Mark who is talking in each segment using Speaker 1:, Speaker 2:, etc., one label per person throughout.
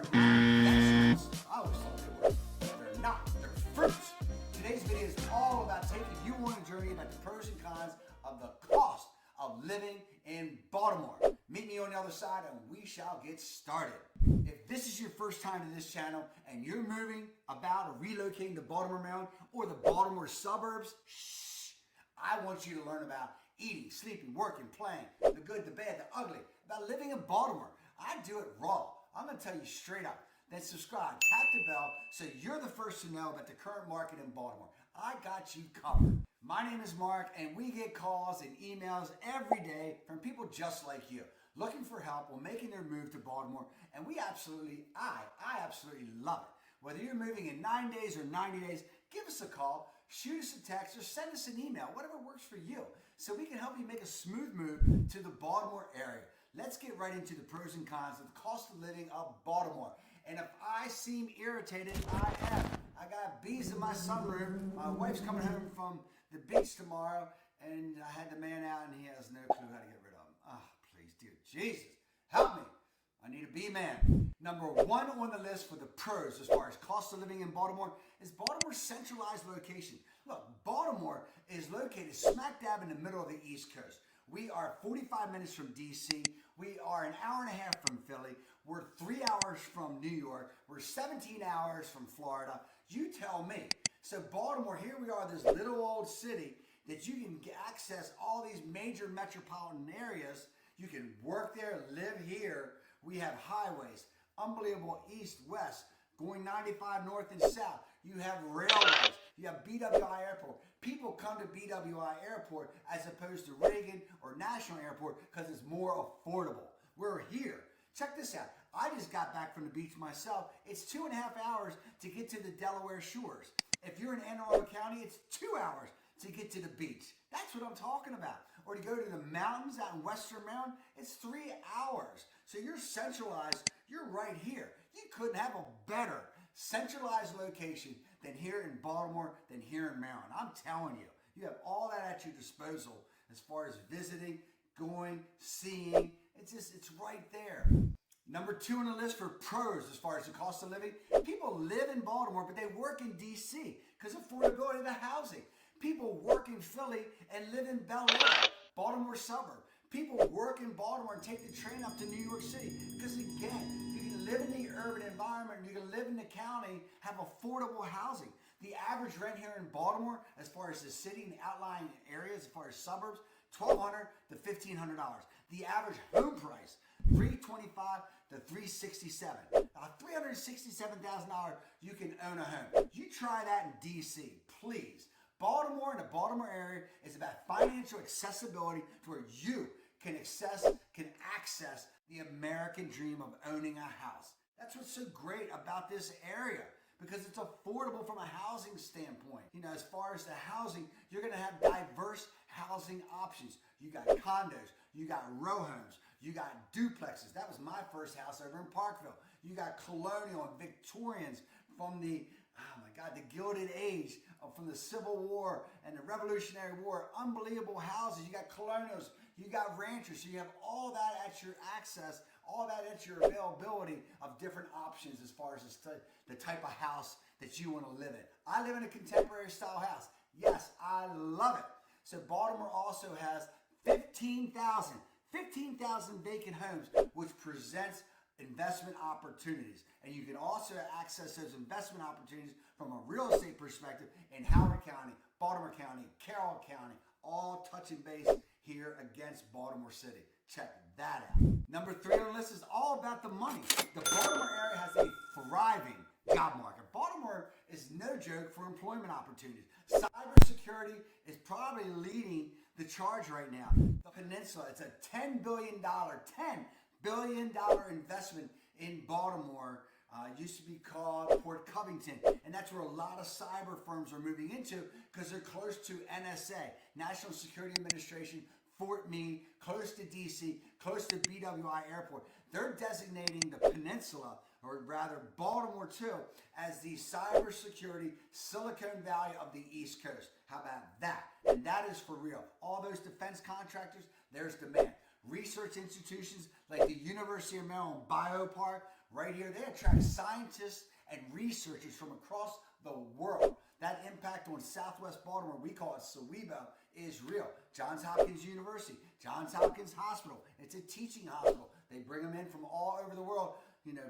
Speaker 1: are vegetables. I always thought they were, but they're not. They're fruits. Today's video is all about taking you on a journey about the pros and cons of the cost of living in Baltimore. Meet me on the other side and we shall get started. If this is your first time to this channel and you're moving about or relocating to Baltimore, Maryland or the Baltimore suburbs, I want you to learn about eating, sleeping, working, playing, the good, the bad, the ugly, about living in Baltimore. I do it raw. I'm going to tell you straight up. Then subscribe, tap the bell so you're the first to know about the current market in Baltimore. I got you covered. My name is Mark and we get calls and emails every day from people just like you looking for help on making their move to Baltimore, and I absolutely love it. Whether you're moving in 9 days or 90 days, give us a call, shoot us a text, or send us an email, whatever works for you, so we can help you make a smooth move to the Baltimore area. Let's get right into the pros and cons of the cost of living of Baltimore. And if I seem irritated, I am. I got bees in my sunroom. My wife's coming home from the beach tomorrow, and I had the man out, and he has no clue how to get rid of them. Oh, please, dear Jesus, help me. I need a bee man. Number one on the list for the pros as far as cost of living in Baltimore is Baltimore's centralized location. Look, Baltimore is located smack dab in the middle of the East Coast. We are 45 minutes from DC. We are an hour and a half from Philly. We're 3 hours from New York. We're 17 hours from Florida. You tell me. So Baltimore, here we are, this little old city that you can access all these major metropolitan areas. You can work there, live here. We have highways, unbelievable east, west, going 95 north and south. You have railways. You have BWI Airport. People come to BWI Airport as opposed to Reagan or National Airport because it's more affordable. We're here. Check this out. I just got back from the beach myself. It's 2.5 hours to get to the Delaware shores. If you're in Anne Arundel County, it's 2 hours to get to the beach. That's what I'm talking about. Or to go to the mountains out in Western Maryland, it's 3 hours. So you're centralized. You're right here. You couldn't have a better centralized location than here in Baltimore, than here in Maryland. I'm telling you, you have all that at your disposal as far as visiting, going, seeing. It's right there. Number two on the list for pros as far as the cost of living, people live in Baltimore, but they work in DC because of affordability of the housing. People work in Philly and live in Bel Air, Baltimore suburb. People work in Baltimore and take the train up to New York City because, again, you can live in the urban environment, you can live in the county, have affordable housing. The average rent here in Baltimore, as far as the city and the outlying areas, as far as suburbs, $1,200 to $1,500. The average home price, $325,000 to $367,000. Now, $367,000, you can own a home. You try that in DC, please. Baltimore and the Baltimore area is about financial accessibility to where you can access the American dream of owning a house. That's what's so great about this area, because it's affordable from a housing standpoint. You know, as far as the housing, you're going to have diverse housing options. You got condos, you got row homes, you got duplexes. That was my first house over in Parkville. You got colonial and Victorians from the, oh my God, the Gilded Age, from the Civil War and the Revolutionary War. Unbelievable houses. You got colonials, you got ranchers. So you have all that at your access, all that at your availability of different options as far as the type of house that you want to live in. I live in a contemporary style house. Yes, I love it. So Baltimore also has 15,000 vacant homes, which presents investment opportunities. And you can also access those investment opportunities from a real estate perspective in Howard County, Baltimore County, Carroll County, all touching base here against Baltimore City. Check that out. Number three on the list is all about the money. The Baltimore area has a thriving job market. Baltimore is no joke for employment opportunities. Cybersecurity is probably leading the charge right now. The Peninsula, it's a $10 billion investment in Baltimore. Used to be called Port Covington, and that's where a lot of cyber firms are moving into because they're close to NSA, National Security Administration, Fort Meade, close to DC, close to BWI Airport. They're designating the Peninsula, or rather Baltimore too, as the cybersecurity Silicon Valley of the East Coast. How about that? And that is for real. All those defense contractors, there's demand. Research institutions like the University of Maryland Biopark, right here. They attract scientists and researchers from across the world. That impact on Southwest Baltimore, we call it SWEBO, is real. Johns Hopkins University, Johns Hopkins Hospital, it's a teaching hospital. They bring them in from all over the world,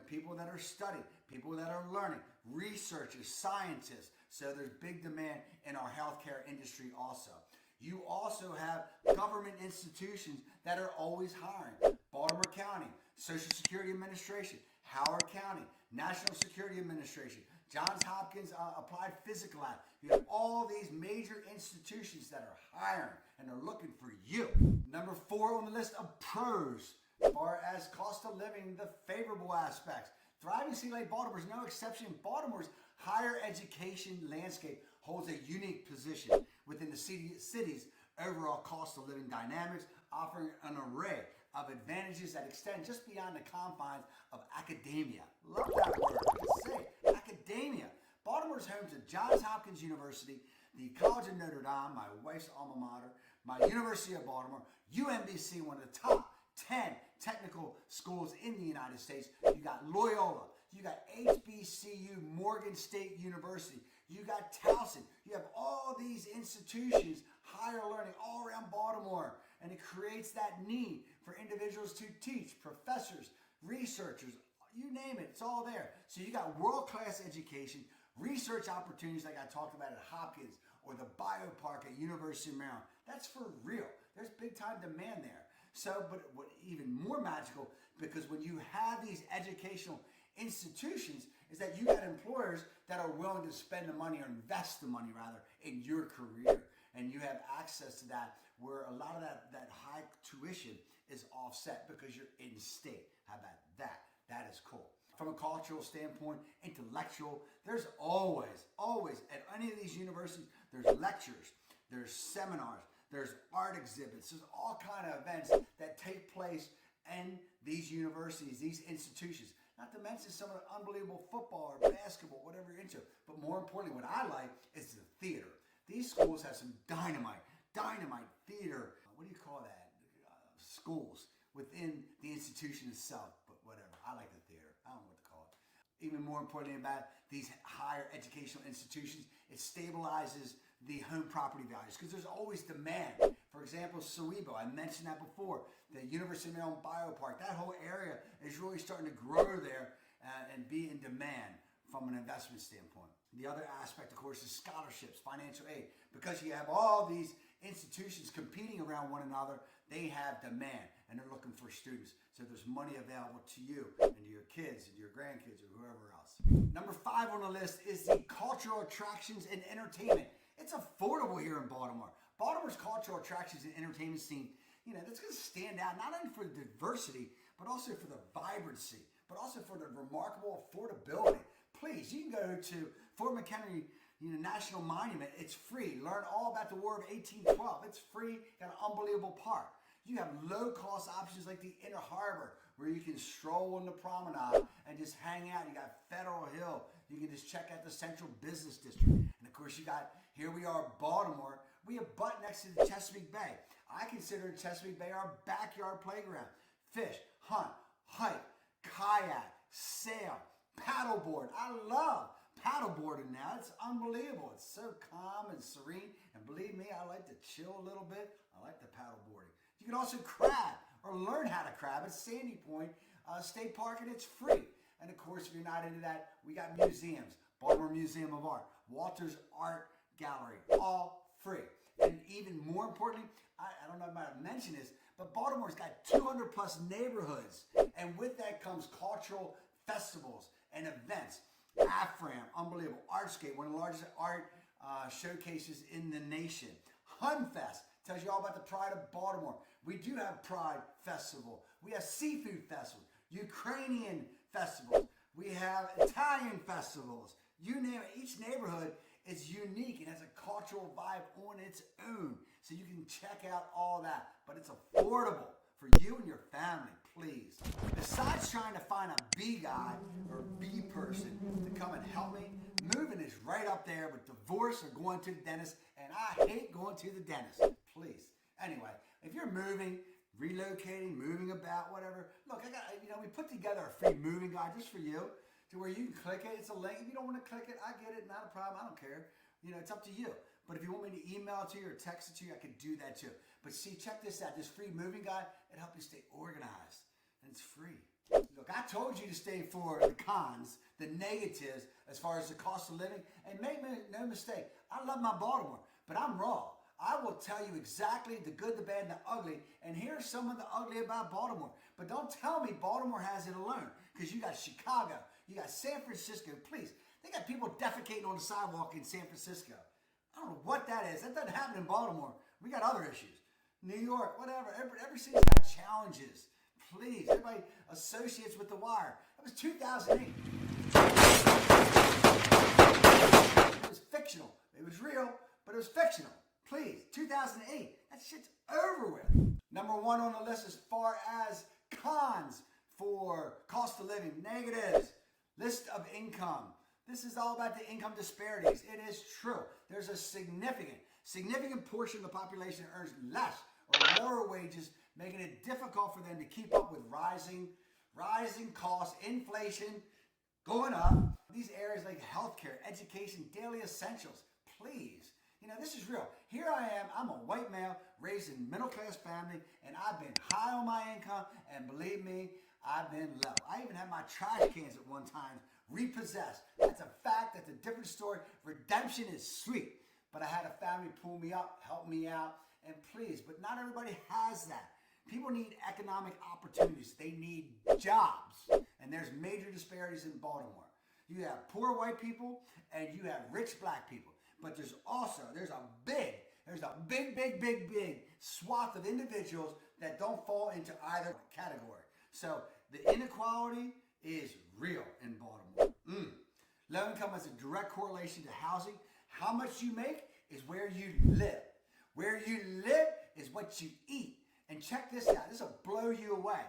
Speaker 1: people that are studying, people that are learning, researchers, scientists. So there's big demand in our healthcare industry also. You also have government institutions that are always hiring. Baltimore County, Social Security Administration, Howard County, National Security Administration, Johns Hopkins Applied Physical Lab. You have all these major institutions that are hiring and are looking for you. Number 4 on the list of pros, as far as cost of living, the favorable aspects. Thriving City like Baltimore is no exception. Baltimore's higher education landscape holds a unique position within the city's overall cost of living dynamics, offering an array of advantages that extend just beyond the confines of academia. Love that word. Just say it. Academia. Baltimore is home to Johns Hopkins University, the College of Notre Dame, my wife's alma mater, my University of Baltimore, UMBC, one of the top 10 technical schools in the United States. You got Loyola, you got HBCU, Morgan State University, you got Towson. You have all these institutions, higher learning all around Baltimore, and it creates that need for individuals to teach, professors, researchers, you name it, it's all there. So you got world-class education, research opportunities like I talked about at Hopkins or the Biopark at University of Maryland. That's for real. There's big time demand there. So, but what even more magical, because when you have these educational institutions, is that you got employers that are willing to spend the money or invest the money rather in your career. And you have access to that where a lot of that high tuition is offset because you're in state. How about that? That is cool. From a cultural standpoint, intellectual, there's always at any of these universities, there's lectures, there's seminars, there's art exhibits, there's all kind of events that take place in these universities, these institutions. Not to mention some of the unbelievable football or basketball, whatever you're into. But more importantly, what I like is the theater. These schools have some dynamite theater, what do you call that? Schools within the institution itself, but whatever. I like the theater. I don't know what to call it. Even more importantly about these higher educational institutions, it stabilizes the home property values because there's always demand. For example, SWEBO, I mentioned that before, the University of Maryland Biopark, that whole area is really starting to grow there and be in demand from an investment standpoint. The other aspect, of course, is scholarships, financial aid. Because you have all these institutions competing around one another, they have demand and they're looking for students. So there's money available to you and to your kids and your grandkids or whoever else. Number 5 on the list is the cultural attractions and entertainment. It's affordable here in Baltimore. Baltimore's cultural attractions and entertainment scene, that's going to stand out not only for the diversity, but also for the vibrancy, but also for the remarkable affordability. Please, you can go to Fort McHenry National Monument. It's free. Learn all about the War of 1812. It's free. Got an unbelievable park. You have low-cost options like the Inner Harbor, where you can stroll on the promenade and just hang out. You got Federal Hill. You can just check out the Central Business District. And of course, here we are, Baltimore. We have butt next to the Chesapeake Bay. I consider Chesapeake Bay our backyard playground. Fish, hunt, hike, kayak, sail, paddleboard. I love paddleboarding now. It's unbelievable. It's so calm and serene. And believe me, I like to chill a little bit. I like the paddleboarding. You can also crab or learn how to crab at Sandy Point State Park, and it's free. And of course, if you're not into that, we got museums. Baltimore Museum of Art, Walter's Art Gallery, all free. And even more importantly, I don't know if I might mention this, but Baltimore's got 200 plus neighborhoods. And with that comes cultural festivals and events. AFRAM, unbelievable. Artscape, one of the largest art showcases in the nation. Hunfest tells you all about the pride of Baltimore. We do have Pride Festival. We have Seafood Festival, Ukrainian festivals. We have Italian festivals. You name it. Each neighborhood is unique and has a cultural vibe on its own. So you can check out all that. But it's affordable for you and your family, please. Besides trying to find a B guy or B person to come and help me, moving is right up there with divorce or going to the dentist. And I hate going to the dentist. Please. Anyway, if you're moving, relocating, moving about, whatever. Look, we put together a free moving guide just for you to where you can click it. It's a link. If you don't want to click it, I get it. Not a problem. I don't care. It's up to you. But if you want me to email it to you or text it to you, I could do that too. But see, check this out. This free moving guide, it helps you stay organized. And it's free. Look, I told you to stay for the cons, the negatives, as far as the cost of living. And make no mistake, I love my Baltimore, but I'm raw. I will tell you exactly the good, the bad, and the ugly. And here's some of the ugly about Baltimore. But don't tell me Baltimore has it alone. Because you got Chicago, you got San Francisco. Please, they got people defecating on the sidewalk in San Francisco. I don't know what that is. That doesn't happen in Baltimore. We got other issues. New York, whatever. Every city's got challenges. Please, everybody associates with The Wire. That was 2008. It was fictional. It was real, but it was fictional. Please, 2008. That shit's over with. Number one on the list as far as cons for cost of living, negatives, list of income. This is all about the income disparities. It is true. There's a significant portion of the population that earns less or lower wages, making it difficult for them to keep up with rising costs, inflation, going up. These areas like healthcare, education, daily essentials. Please, this is real. Here I am. I'm a white male raised in a middle-class family, and I've been high on my income, and believe me, I've been low. I even had my trash cans at one time repossessed. That's a fact. That's a different story. Redemption is sweet. But I had a family pull me up, help me out, and please, but not everybody has that. People need economic opportunities. They need jobs. And there's major disparities in Baltimore. You have poor white people and you have rich black people. But there's a big swath of individuals that don't fall into either category. So the inequality is real in Baltimore. Low income has a direct correlation to housing. How much you make is where you live. Where you live is what you eat. And check this out. This will blow you away.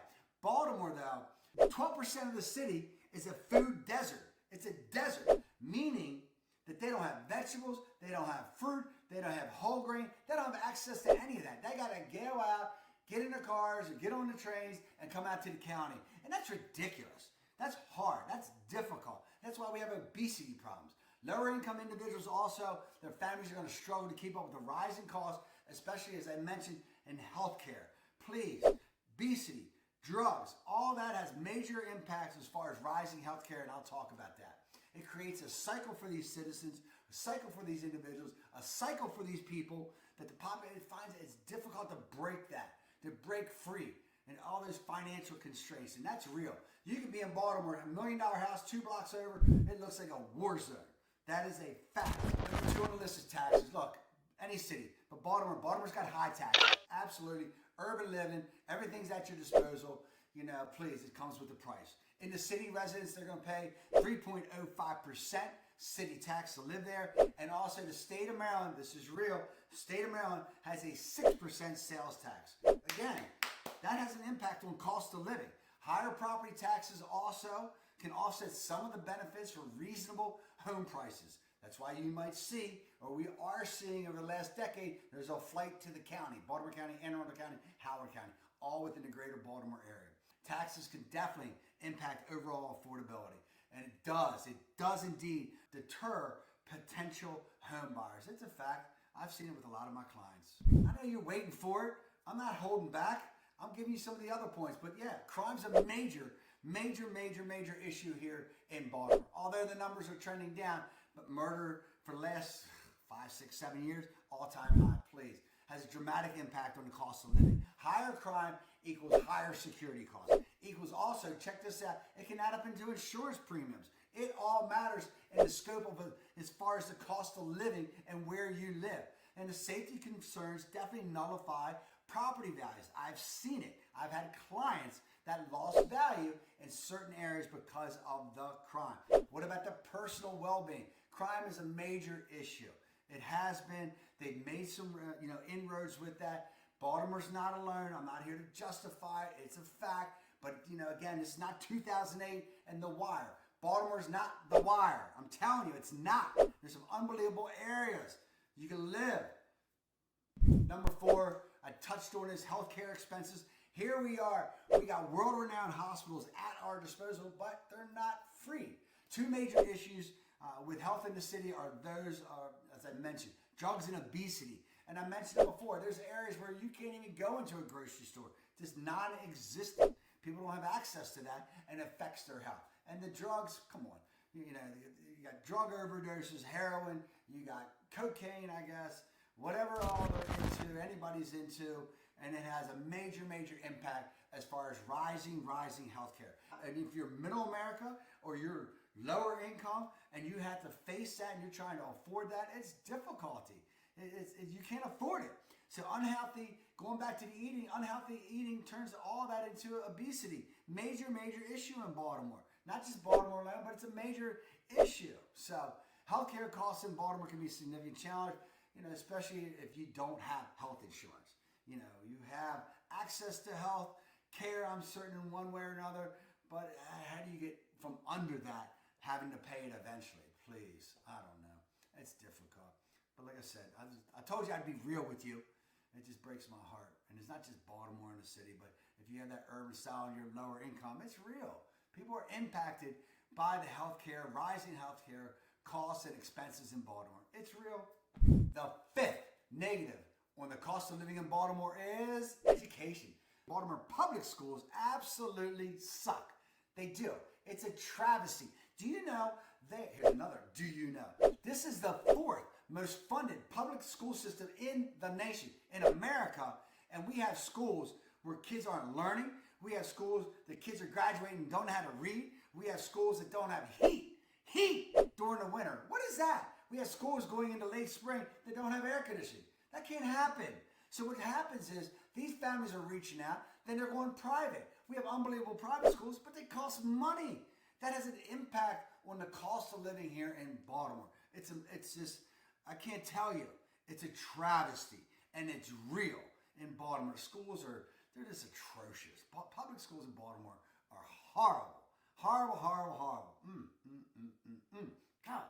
Speaker 1: Baltimore, though, 12% of the city is a food desert. It's a desert, meaning that they don't have vegetables, they don't have fruit, they don't have whole grain, they don't have access to any of that. They got to go out, get in their cars, or get on the trains, and come out to the county. And that's ridiculous. That's hard. That's difficult. That's why we have obesity problems. Lower income individuals also, their families are going to struggle to keep up with the rising costs, especially as I mentioned in healthcare. Please, obesity, drugs, all that has major impacts as far as rising healthcare, and I'll talk about that. It creates a cycle for these citizens, a cycle for these individuals, a cycle for these people that the population finds it's difficult to break that, to break free, and all those financial constraints, and that's real. You can be in Baltimore, $1 million house, 2 blocks over, it looks like a war zone. That is a fact. Number 2 on the list is taxes. Look, any city, but Baltimore's got high taxes. Absolutely. Urban living, everything's at your disposal. Please, it comes with a price. In the city, residents, they're going to pay 3.05% city tax to live there. And also the state of Maryland, this is real, state of Maryland has a 6% sales tax. Again, that has an impact on cost of living. Higher property taxes also can offset some of the benefits for reasonable home prices. That's why you might see, or we are seeing over the last decade, there's a flight to the county, Baltimore County, Anne Arundel County, Howard County, all within the greater Baltimore area. Taxes can definitely impact overall affordability. And it does indeed deter potential home buyers. It's a fact. I've seen it with a lot of my clients. I know you're waiting for it. I'm not holding back. I'm giving you some of the other points. But yeah, crime's a major issue here in Baltimore. Although the numbers are trending down, but murder for the last 5, 6, 7 years, all-time high, please. Has a dramatic impact on the cost of living. Higher crime equals higher security costs. Equals also, check this out, it can add up into insurance premiums. It all matters in the scope of as far as the cost of living and where you live. And the safety concerns definitely nullify property values. I've seen it. I've had clients that lost value in certain areas because of the crime. What about the personal well-being? Crime is a major issue. It has been. They've made some inroads with that. Baltimore's not alone. I'm not here to justify it. It's a fact. But again, it's not 2008 and The Wire. Baltimore's not The Wire. I'm telling you, it's not. There's some unbelievable areas you can live. Number 4, I touched on is healthcare expenses. Here we are. We got world-renowned hospitals at our disposal, but they're not free. Two major issues with health in the city are those, as I mentioned, drugs and obesity. And I mentioned it before, there's areas where you can't even go into a grocery store. Just non-existent. People don't have access to that, and it affects their health. And the drugs, come on. You know, you got drug overdoses, heroin, you got cocaine, I guess, whatever all they're into, anybody's into, and it has a major, major impact as far as rising healthcare. And if you're middle America or you're lower income and you have to face that and you're trying to afford that, it's difficulty. You can't afford it. So unhealthy, going back to the eating, unhealthy eating turns all that into obesity. Major, major issue in Baltimore. Not just Baltimore alone, but it's a major issue. So healthcare costs in Baltimore can be a significant challenge, you know, especially if you don't have health insurance. You know, you have access to health care, I'm certain, in one way or another, but how do you get from under that, having to pay it eventually? Please, I don't know. It's difficult. But like I said, I told you I'd be real with you. It just breaks my heart. And it's not just Baltimore in the city, but if you have that urban style and you're lower income, it's real. People are impacted by the healthcare, rising healthcare costs and expenses in Baltimore. It's real. The fifth negative on the cost of living in Baltimore is education. Baltimore public schools absolutely suck. They do. It's a travesty. Do you know here's another, do you know? This is the fourth most funded public school system in the nation, in America, and we have schools where kids aren't learning. We have schools that kids are graduating and don't know how to read. We have schools that don't have heat during the winter. What is that? We have schools going into late spring that don't have air conditioning. That can't happen. So what happens is these families are reaching out, then they're going private. We have unbelievable private schools, but they cost money. That has an impact on the cost of living here in Baltimore. It's just, I can't tell you. It's a travesty, and it's real in Baltimore. Schools they're just atrocious. Public schools in Baltimore are horrible. Horrible. God,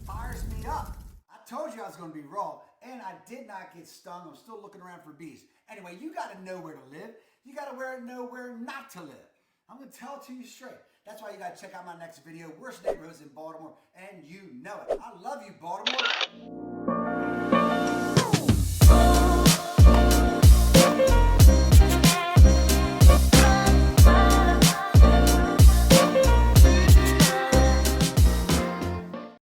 Speaker 1: fires me up. I told you I was going to be raw, and I did not get stung. I'm still looking around for bees. Anyway, you got to know where to live. You got to know where not to live. I'm going to tell it to you straight. That's why you got to check out my next video, Worst Neighborhoods in Baltimore, and you know it. I love you, Baltimore.